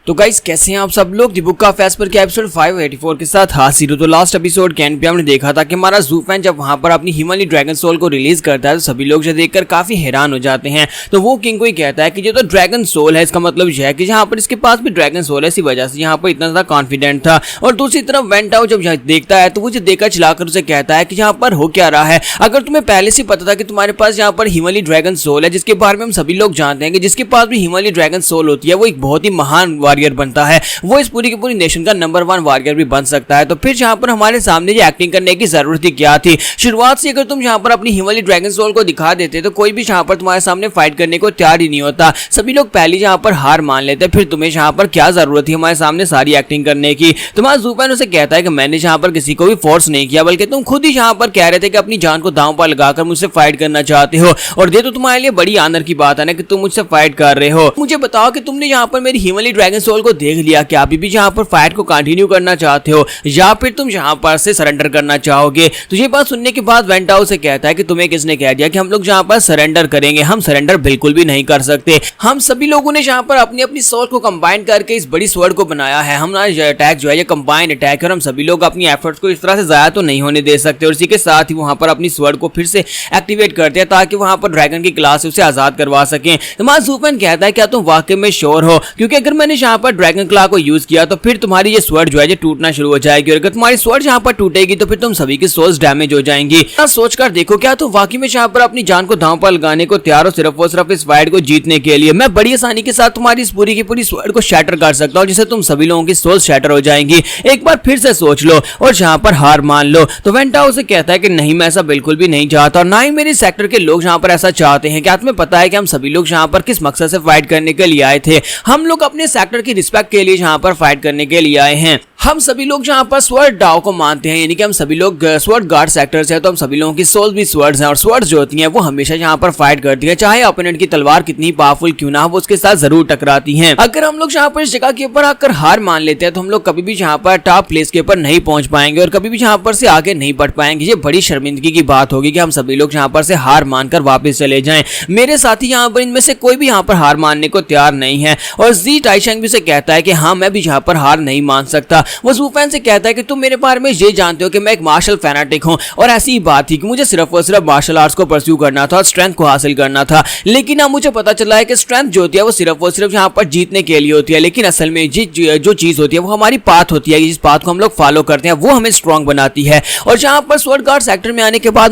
तो गाइस कैसे हैं आप सब लोग। दी बुक ऑफ एस्पर के एपिसोड 584 के साथ हाजिर हो। तो लास्ट एपिसोड के एंड पे हमने देखा था कि हमारा जू फैन जब वहां पर अपनी हिमालय ड्रैगन सोल को रिलीज करता है तो सभी लोग जो देखकर काफी हैरान हो जाते हैं। तो वो किंग को ही कहता है कि जो तो ड्रैगन सोल है इसका मतलब यह है कि जहां पर इसके पास भी ड्रैगन सोल है, इसी वजह से यहाँ पर इतना ज्यादा कॉन्फिडेंट था। और दूसरी तरफ वेंटाओ जब देखता है तो वो जो देखकर चलाकर उसे कहता है कि यहाँ पर हो क्या रहा है। अगर तुम्हें पहले से पता था कि तुम्हारे पास यहाँ पर हिमालय ड्रैगन सोल है, जिसके बारे में हम सभी लोग जानते हैं कि जिसके पास भी हिमालय ड्रैगन सोल होती है वो एक बहुत ही महान वॉरियर बनता है, वो इस पूरी की पूरी नेशन का नंबर 1 वॉरियर भी बन सकता है। तो फिर यहाँ पर हमारे सामने ये एक्टिंग करने की जरूरत ही क्या थी। शुरुआत से अगर तुम यहाँ पर अपनी हिमालय ड्रैगन सोल को दिखा देते तो कोई भी यहाँ पर तुम्हारे सामने फाइट करने को तैयार ही नहीं होता। सभी लोग पहले यहाँ पर हार मान लेते, फिर तुम्हें यहाँ पर क्या जरूरत थी हमारे सामने सारी एक्टिंग करने की। तुम्हारा जू फैन उसे कहता है कि मैंने यहाँ पर किसी को भी फोर्स नहीं किया, बल्कि तुम खुद ही यहाँ पर कह रहे थे कि अपनी जान को दांव पर लगाकर मुझसे फाइट करना चाहते हो। और ये तो तुम्हारे लिए बड़ी आनर की बात है ना कि तुम मुझसे फाइट कर रहे हो। मुझे बताओ कि तुमने यहाँ पर मेरी हिमालय ड्रैगन सोल को देख लिया, क्या अभी भी यहाँ पर फाइट को कंटिन्यू करना चाहते हो या फिर तुम यहाँ पर से सरेंडर करना चाहोगे। तो ये बात सुनने के बाद वेंटाओ से कहता है कि तुम्हें किसने कह दिया कि हम लोग यहाँ पर सरेंडर करेंगे। हम सरेंडर बिल्कुल भी नहीं कर सकते। हम सभी लोगों ने यहाँ पर अपनी अपनी सोल को कंबाइन करके इस बड़ी स्वॉर्ड को बनाया है। हमारा अटैक जो है ये कंबाइन अटैक है और हम सभी लोग अपनी एफर्ट्स को इस तरह से जाया तो नहीं होने दे सकते। और इसी के साथ ही वहां पर अपनी स्वॉर्ड को फिर से एक्टिवेट करते हैं ताकि वहां पर ड्रैगन की क्लास से उसे आजाद करवा सकें। हमारा जू फैन कहता है क्या तुम वाकई में श्योर हो, क्योंकि अगर मैंने यहाँ पर ड्रैगन क्ला को यूज किया तो फिर तुम्हारी ये स्वॉर्ड जो है ये टूटना शुरू हो जाएगी। और अगर तुम्हारी स्वॉर्ड यहाँ पर टूटेगी तो फिर तुम सभी की सोल्स डैमेज हो जाएंगी। सोचकर देखो क्या तुम वाकई में यहाँ पर अपनी जान को दांव पर लगाने को तैयार हो सिर्फ और सिर्फ इस फाइट को जीतने के लिए। मैं बड़ी आसानी के साथ तुम्हारी इस पूरी की पूरी स्वॉर्ड को शैटर कर सकता हूँ, जिससे तुम सभी लोगों की सोल्स शैटर हो जाएंगी। एक बार फिर से सोच लो और यहाँ पर हार मान लो। तो वेंटाओ से कहता है कि नहीं, मैं ऐसा बिल्कुल भी नहीं चाहता और ना ही मेरे सेक्टर के लोग यहाँ पर ऐसा चाहते हैं। क्या तुम्हें पता है कि हम सभी लोग यहाँ पर किस मकसद से फाइट करने के लिए आए थे? हम लोग अपने सेक्टर की रिस्पेक्ट के लिए यहाँ पर फाइट करने के लिए आए हैं। हम सभी लोग यहाँ पर स्वॉर्ड डाओ को मानते हैं, यानी कि हम सभी लोग स्वॉर्ड गार्ड सेक्टर से, तो हम सभी लोगों की सोल्स भी स्वर्ड्स हैं और स्वर्ड्स जो होती हैं वो हमेशा यहाँ पर फाइट करती है, चाहे ओपोनेंट की तलवार कितनी पावरफुल क्यों ना हो, वो उसके साथ जरूर टकराती हैं। अगर हम लोग यहाँ पर इस जगह के ऊपर आकर हार मान लेते हैं तो हम लोग कभी भी यहाँ पर टॉप प्लेस के ऊपर नहीं पहुंच पाएंगे और कभी भी यहाँ पर से आगे नहीं बढ़ पाएंगे। ये बड़ी शर्मिंदगी की बात होगी कि हम सभी लोग यहाँ पर से हार मानकर वापस चले जाएं। मेरे साथी यहाँ पर इनमें से कोई भी यहाँ पर हार मानने को तैयार नहीं है और जी टाइशेंग भी से कहता है कि हाँ मैं भी यहाँ पर हार नहीं मान सकता। वो जू फैन से कहता है कि तुम मेरे बारे में ये जानते हो कि मैं एक मार्शल फैनाटिक हूं और ऐसी ही बात थी कि मुझे सिर्फ और सिर्फ मार्शल आर्ट्स को परस्यू करना था और स्ट्रेंथ को हासिल करना था। लेकिन अब मुझे पता चला है कि स्ट्रेंथ जो होती है वो सिर्फ और सिर्फ यहाँ पर जीतने के लिए होती है, लेकिन असल में जो चीज होती है वो हमारी पाथ होती है। जिस पाथ को हम लोग फॉलो करते हैं वो हमें स्ट्रॉन्ग बनाती है। और जहां पर स्वॉर्ड गार्ड सेक्टर में आने के बाद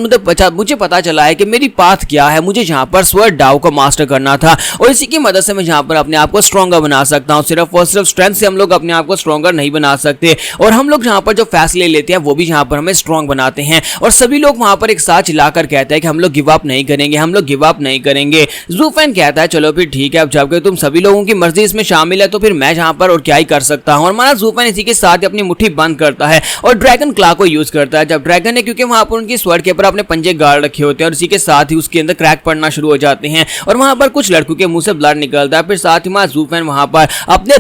मुझे पता चला है कि मेरी पाथ क्या है। मुझे यहाँ पर स्वॉर्ड डाओ को मास्टर करना था और इसी की मदद से मैं यहाँ पर अपने आप को स्ट्रॉन्गर बना सकता हूँ। सिर्फ और सिर्फ स्ट्रेंथ से हम लोग अपने आप को स्ट्रॉन्गर नहीं बना सकते और हम लोग यहाँ पर जो फैसले लेते हैं वो भी यहाँ पर हमें स्ट्रॉन्ग बनाते हैं। और सभी लोग वहां पर एक साथ चिल्लाकर कहते हैं कि हम लोग गिव अप नहीं करेंगे, हम लोग गिव अप नहीं करेंगे। जू फैन कहता है चलो फिर ठीक है, अब जबकि तुम सभी लोगों की मर्जी इसमें शामिल है तो फिर मैं यहाँ पर और क्या ही कर सकता हूँ। और हमारा जू फैन इसी के साथ ही अपनी मुट्ठी बंद करता है और ड्रैगन क्ला को यूज करता है। जब ड्रैगन है, क्योंकि वहां पर उनकी स्वॉर्ड के ऊपर अपने पंजे गाड़ रखे होते हैं और इसी के साथ ही उसके अंदर क्रैक पड़ना शुरू हो जाते हैं और वहां पर कुछ लड़कों के मुंह से ब्लड निकलता है। फिर साथ ही हमारा जू फैन वहां पर अपने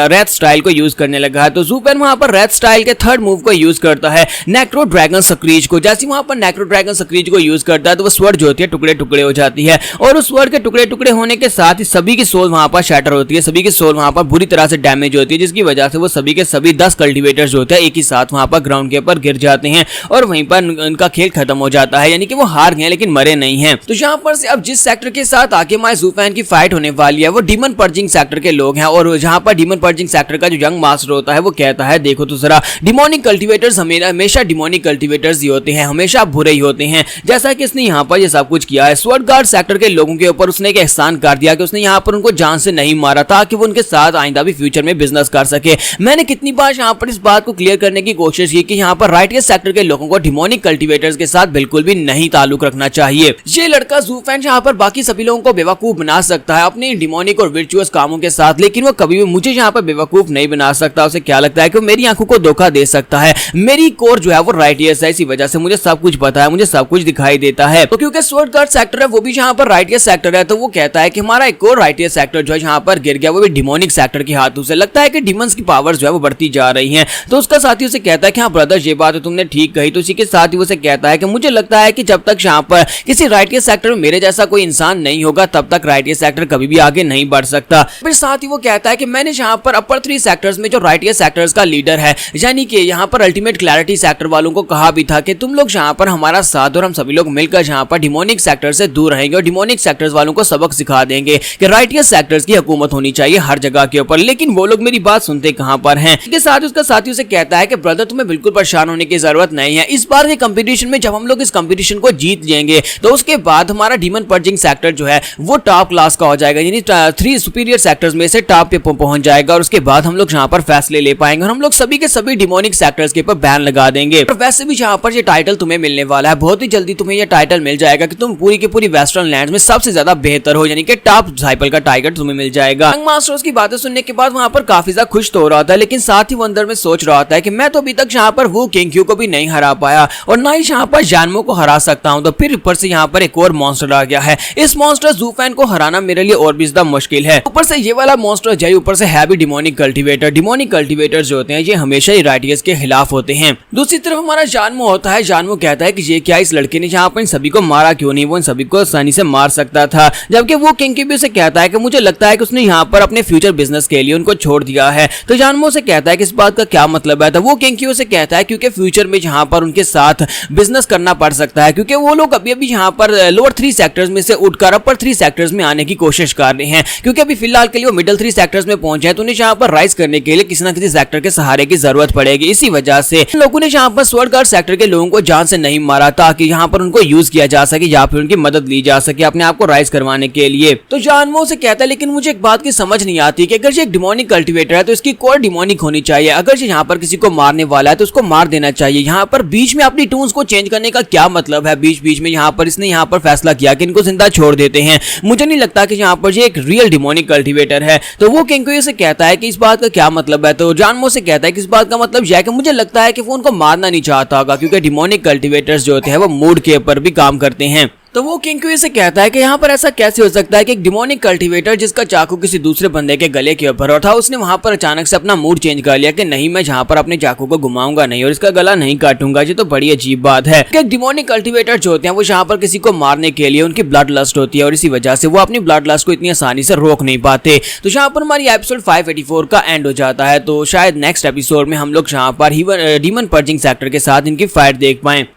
रैथ स्टाइल को यूज करने लगा है। तो जू फैन वहां पर रैथ स्टाइल के थर्ड मूव को यूज करता है, नेक्रो ड्रैगन सक्रीज को। जैसे वहां पर नेक्रो ड्रैगन सक्रीज को यूज करता है तो वो स्वॉर्ड जो होती है टुकड़े टुकड़े हो जाती है और उस स्वॉर्ड के टुकड़े टुकड़े होने के साथ ही सभी की सोल वहां पर शैटर होती है, सभी की सोल वहां पर बुरी तरह से डैमेज होती है, जिसकी वजह से वो सभी के सभी 10 कल्टीवेटर्स जो होते हैं एक ही साथ वहां पर ग्राउंड के ऊपर गिर जाते हैं और वहीं पर उनका खेल खत्म हो जाता है, यानी कि वो हार गए लेकिन मरे नहीं हैं। तो यहाँ पर से अब जिस सेक्टर के साथ आके हमारे जू फैन की फाइट होने वाली है वो डीमन पर्जिंग सेक्टर के लोग हैं। और जहाँ पर डीमन पर्जिंग सेक्टर का जो यंग मास्टर होता है वो कहता है देखो तो जरा, डिमोनिक कल्टीवेटर्स हमेशा डिमोनिक कल्टीवेटर्स ही होते हैं, हमेशा बुरे ही होते हैं। जैसा कि इसने यहाँ पर ये सब कुछ किया है, स्वॉर्ड गार्ड सेक्टर के लोगों के ऊपर उसने एक एहसान कर दिया कि उसने यहाँ पर उनको जान से नहीं मारा ताकि वो उनके साथ आइंदा भी फ्यूचर में बिजनेस कर सके। मैंने कितनी बार यहाँ पर इस बात को क्लियर करने की कोशिश की कि यहाँ पर राइटियस सेक्टर के लोगों को डिमोनिक कल्टीवेटर्स के साथ बिल्कुल भी नहीं ताल्लुक रखना चाहिए। ये लड़का जू फैन यहाँ पर बाकी सभी लोगों को बेवकूफ बना सकता है अपने डिमोनिक और वर्चुअस कामों के साथ, लेकिन वो कभी भी मुझे यहाँ पर बेवकूफ नहीं बना सकता। उसे क्या लगता है कि वो मेरी आंखों को धोखा दे सकता है। मेरी कोर जो है वो राइटियस है, इसी वजह से मुझे सब कुछ पता है, मुझे सब कुछ दिखाई देता है। तो क्योंकि स्वॉर्ड गार्ड सेक्टर है वो भी जहां पर राइटियस सेक्टर है, तो वो कहता है कि हमारा एक और राइटियस सेक्टर जो है जहां पर गिर गया वो भी डिमोनिक सेक्टर के हाथों से। लगता है कि डिमंस की पावर्स जो है वो बढ़ती जा रही हैं। तो उसका साथी उसे कहता है कि हाँ ब्रदर्स ये बात तुमने ठीक कही। तो इसी के साथ ही उसे कहता है कि मुझे लगता है कि जब तक यहाँ पर किसी राइटियस सेक्टर में मेरे जैसा कोई इंसान नहीं होगा तब तक राइटियस सेक्टर कभी भी आगे नहीं बढ़ सकता। फिर साथ ही वो कहता है कि मैंने यहाँ पर अपर 3 सेक्टर्स में जो राइटियस सेक्टर्स का लीडर है यानी कि यहाँ पर अल्टीमेट क्लैरिटी सेक्टर वालों को कहा भी था कि तुम लोग यहाँ पर हमारा साथ और हम सभी लोग मिलकर यहाँ पर डिमोनिक सेक्टर से दूर रहेंगे और डिमोनिक सेक्टर्स वालों को सबक सिखा देंगे कि राइटियस सेक्टर्स की हुकूमत होनी चाहिए हर जगह के ऊपर। लेकिन वो लोग मेरी बात सुनते कहां पर हैं। इसके साथ उसका साथी उसे कहता है कि ब्रदर तुम्हें बिल्कुल परेशान होने की जरूरत नहीं है। इस बार के कंपटीशन में जब हम लोग इस कंपटीशन को जीत जाएंगे तो उसके बाद हमारा डीमन पर्जिंग सेक्टर जो है वो टॉप क्लास का हो जाएगा, यानी 3 सुपीरियर सेक्टर्स में से टॉप पे पहुंच जाएगा और उसके बाद हम लोग यहाँ पर फैसले ले पाएंगे और हम लोग सभी के सभी डिमोनिक सेक्टर्स के ऊपर बैन लगा देंगे। और वैसे भी यहाँ पर ये टाइटल तुम्हें मिलने वाला है, बहुत ही जल्दी तुम्हें ये टाइटल मिल जाएगा कि तुम पूरी की पूरी वेस्टर्न लैंड में सबसे ज्यादा बेहतर हो, यानी कि टॉप डिसाइपल का टाइटल तुम्हें मिल जाएगा। यंग मास्टर्स की बातें सुनने के बाद वहां पर काफी ज्यादा खुश तो हो रहा था, लेकिन साथ ही वो अंदर में सोच रहा था कि मैं तो अभी तक यहाँ पर वो किंग को भी नहीं हरा पाया और ना ही यहाँ पर जानमो को हरा सकता हूँ। तो फिर ऊपर से यहाँ पर एक और मॉन्स्टर आ गया है। इस मॉन्स्टर ज़ूफेन को हराना मेरे लिए और भी ज्यादा मुश्किल है। ऊपर से ये वाला मॉन्स्टर जय ऊपर से है भी डिमोनिक कल्टीवेटर। डिमोनिक कल्टीवेटर जो होते हैं ये हमेशा ही राइटियस के खिलाफ होते हैं। दूसरी तरफ हमारा जानमो होता है। जानमो कहता है कि ये क्या इस लड़के ने यहाँ पर इन सभी को मारा क्यों नहीं, वो इन सभी को आसानी से मार सकता था। जबकि वो किंग भी उसे कहता है कि मुझे लगता है कि उसने यहाँ पर अपने फ्यूचर बिजनेस के लिए उनको छोड़ दिया है। तो जानमो से कहता है कि इस बात का क्या मतलब है। तो वो किंग उसे कहता है क्योंकि फ्यूचर में यहाँ पर उनके साथ बिजनेस करना पड़ सकता है, क्योंकि वो लोग अभी अभी यहाँ पर लोअर 3 सेक्टर्स में से उठकर अपर 3 सेक्टर्स में आने की कोशिश कर रहे हैं। क्योंकि अभी फिलहाल के लिए वो मिडिल 3 सेक्टर्स में पहुंचे हैं, तो उन्हें यहाँ पर राइज करने के लिए किसी न किसी सेक्टर के सहारे की जरूरत पड़ेगी। इसी वजह से लोगों ने यहाँ पर स्वॉर्ड गार्ड सेक्टर के लोगों को जान से नहीं मारा ताकि यहाँ पर उनको यूज किया जा सके या फिर उनकी मदद ली जा सके अपने आप को राइज करवाने के लिए। तो जानमो से कहता है लेकिन मुझे एक बात की समझ नहीं आती कि अगर ये एक डिमोनिक कल्टीवेटर है तो इसकी कोर डिमोनिक होनी चाहिए। अगर ये यहाँ पर किसी को मारने वाला है तो उसको मार देना चाहिए। यहाँ पर बीच में अपनी टून्स को चेंज करने का क्या मतलब है। बीच बीच में यहाँ पर इसने यहाँ पर फैसला किया कि इनको जिंदा छोड़ देते हैं। मुझे नहीं लगता कि यहाँ पर ये एक रियल डिमोनिक कल्टीवेटर है। तो वो किंग से कहता है कि इस बात का क्या मतलब है। तो जानमो से कहता है कि इस बात का मतलब यह है कि मुझे लगता है कि वो उनको मारना नहीं चाहता होगा, क्योंकि डिमोनिक कल्टीवेटर्स जो होते हैं वो मूड के ऊपर भी काम करते हैं। तो वो किंग से कहता है कि यहाँ पर ऐसा कैसे हो सकता है कि एक डिमोनिक कल्टीवेटर जिसका चाकू किसी दूसरे बंदे के गले के ऊपर था, उसने वहां पर अचानक से अपना मूड चेंज कर लिया कि नहीं मैं जहाँ पर अपने चाकू को घुमाऊंगा नहीं और इसका गला नहीं काटूंगा। ये तो बड़ी अजीब बात है कि एक डिमोनिक कल्टीवेटर जो होते हैं वो यहाँ पर किसी को मारने के लिए उनकी ब्लड लस्ट होती है और इसी वजह से वो अपनी ब्लड लस्ट को इतनी आसानी से रोक नहीं पाते। तो यहाँ पर हमारी एपिसोड 584 का एंड हो जाता है। तो शायद नेक्स्ट एपिसोड में हम लोग यहाँ पर डीमन पर्जिंग सेक्टर के साथ इनकी फाइट देख पाए।